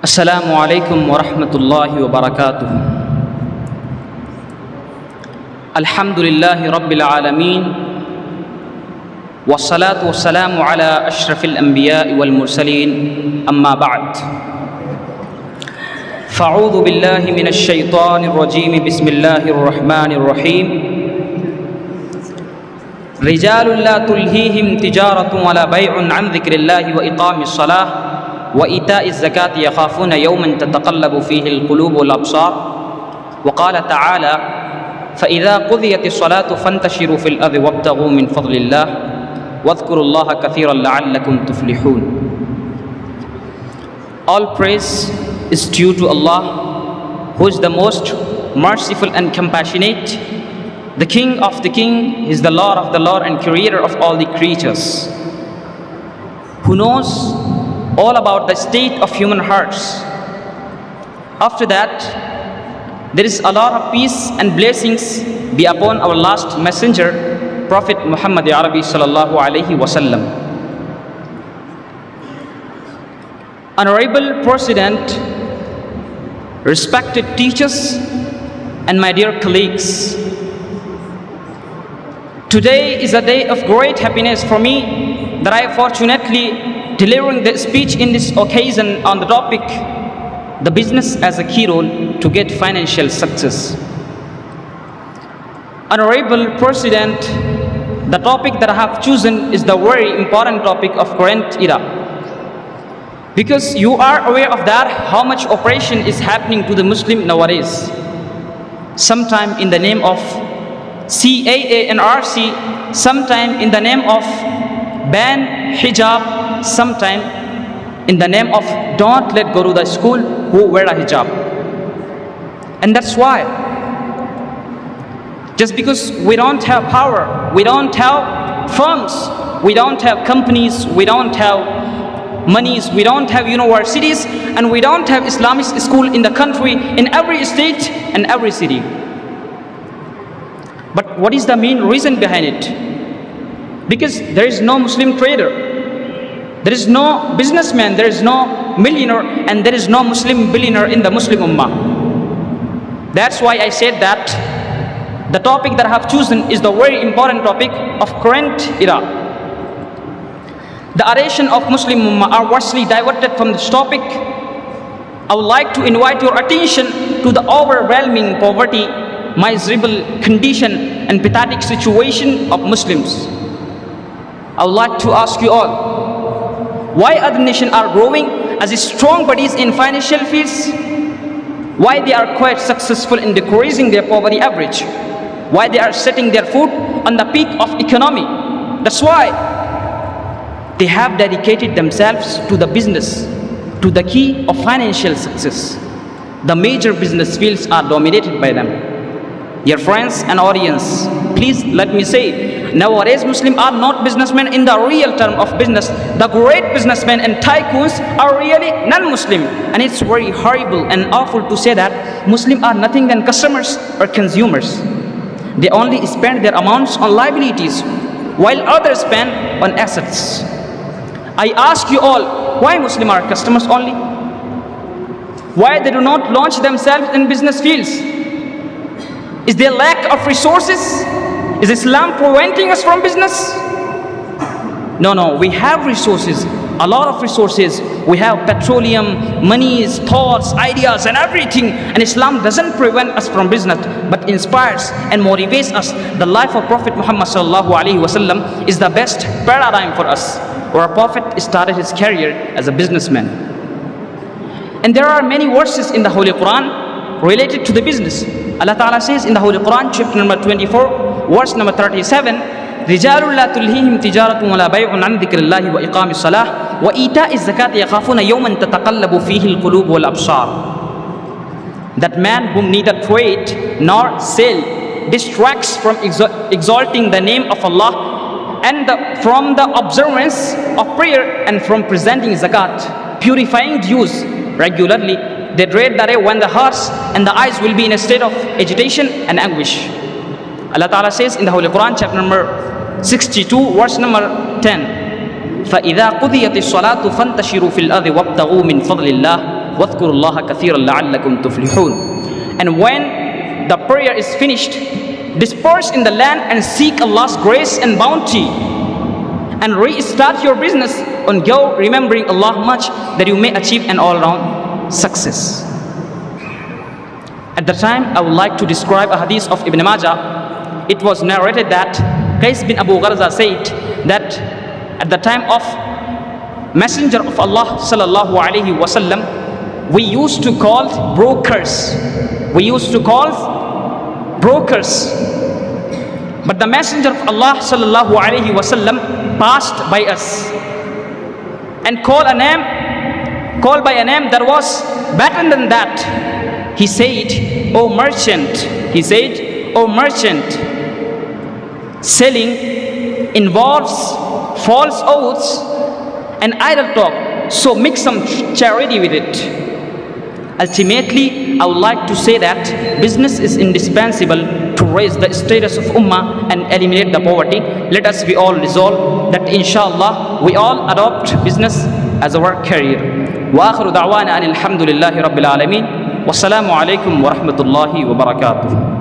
السلام عليكم ورحمة الله وبركاته. الحمد لله رب العالمين والصلاة والسلام على أشرف الأنبياء والمرسلين أما بعد فأعوذ بالله من الشيطان الرجيم بسم الله الرحمن الرحيم رجال لا تلهيهم تجارة ولا بيع عن ذكر الله وإقام الصلاة وإيتاء الزكاة يخافون يوما تتقلب فيه القلوب والأبصار وقال تعالى فإذا قضيت الصلاة فانتشروا في الأرض وابتغوا من فضل الله واذكروا الله كثيرا لعلكم تفلحون. All praise is due to Allah, who is the most merciful and compassionate, the King of the King, is the Lord of the Lord and Creator of all the creatures, who knows all about the state of human hearts. After that, there is a lot of peace and blessings be upon our last messenger, Prophet Muhammad Arabi sallallahu alaihi wasallam. Honorable President, respected teachers, and my dear colleagues, today is a day of great happiness for me that I fortunately delivering the speech in this occasion on the topic, the business as a key role to get financial success. Honorable President, the topic that I have chosen is the very important topic of current era. Because you are aware of that, how much oppression is happening to the Muslim nowadays. Sometime in the name of CAA and RC, sometime in the name of ban hijab, sometime in the name of don't let go to the school who wear a hijab. And that's why, just because we don't have power, we don't have firms, we don't have companies, we don't have monies, we don't have universities, and we don't have Islamic school in the country, in every state and every city. But what is the main reason behind it? Because there is no Muslim trader, there is no businessman, there is no millionaire, and there is no Muslim billionaire in the Muslim Ummah. That's why I said that the topic that I have chosen is the very important topic of current era. The attention of Muslim Ummah are vastly diverted from this topic. I would like to invite your attention to the overwhelming poverty, miserable condition, and pathetic situation of Muslims. I would like to ask you all, why other nations are growing as strong bodies in financial fields? Why they are quite successful in decreasing their poverty average? Why they are setting their foot on the peak of economy? That's why they have dedicated themselves to the business, to the key of financial success. The major business fields are dominated by them. Dear friends and audience, please let me say, nowadays Muslims are not businessmen in the real term of business. The great businessmen and tycoons are really non-Muslim. And it's very horrible and awful to say that Muslims are nothing than customers or consumers. They only spend their amounts on liabilities, while others spend on assets. I ask you all, why Muslims are customers only? Why they do not launch themselves in business fields? Is there lack of resources? Is Islam preventing us from business? No, we have resources, a lot of resources. We have petroleum, monies, thoughts, ideas, and everything. And Islam doesn't prevent us from business, but inspires and motivates us. The life of Prophet Muhammad sallallahu alaihi wasallam is the best paradigm for us, where our Prophet started his career as a businessman. And there are many verses in the Holy Quran related to the business. Allah Ta'ala says in the Holy Quran, chapter number 24, verse number 37, رِجَالٌ لَا تُلْهِيهِمْ تِجَارَةٌ وَلَا بَيْعٌ عَنْ ذِكْرِ اللَّهِ وَإِقَامِ الصَّلَاةِ وَإِيتَاءِ الزَّكَاةِ يَخَافُونَ يَوْمًا تَتَقَلَّبُ فِيهِ الْقُلُوبُ وَالْأَبْصَارُ. That man whom neither trade nor sale distracts from exalting the name of Allah and from the observance of prayer and from presenting zakat, purifying dues regularly, they dread the day when the hearts and the eyes will be in a state of agitation and anguish. Allah Ta'ala says in the Holy Quran, chapter number 62, verse number 10, فَإِذَا قُضِيَتِ الصَّلَاةُ فَانْتَشِرُوا فِي الْأَرْضِ وَابْتَغُوا مِنْ فَضْلِ اللَّهِ واذكروا الله كثيرا لعلكم تفلحون. And when the prayer is finished, disperse in the land and seek Allah's grace and bounty, and restart your business on go remembering Allah much, that you may achieve an all-round success. At the time, I would like to describe a hadith of Ibn Majah. It was narrated that Qais bin Abu Gharza said that at the time of Messenger of Allah sallallahu alaihi wasallam, we used to call brokers. We used to call brokers. But the Messenger of Allah sallallahu alaihi wasallam passed by us and called by a name that was better than that. He said, "O merchant," he said, "O merchant, selling involves false oaths and idle talk, so make some charity with it." Ultimately, I would like to say that business is indispensable to raise the status of Ummah and eliminate the poverty. Let us be all resolve that inshallah we all adopt business as our career. Wa akhiru da'wana anil hamdulillahi rabbil alamin. Wassalamu alaikum wa rahmatullahi wa barakatuh.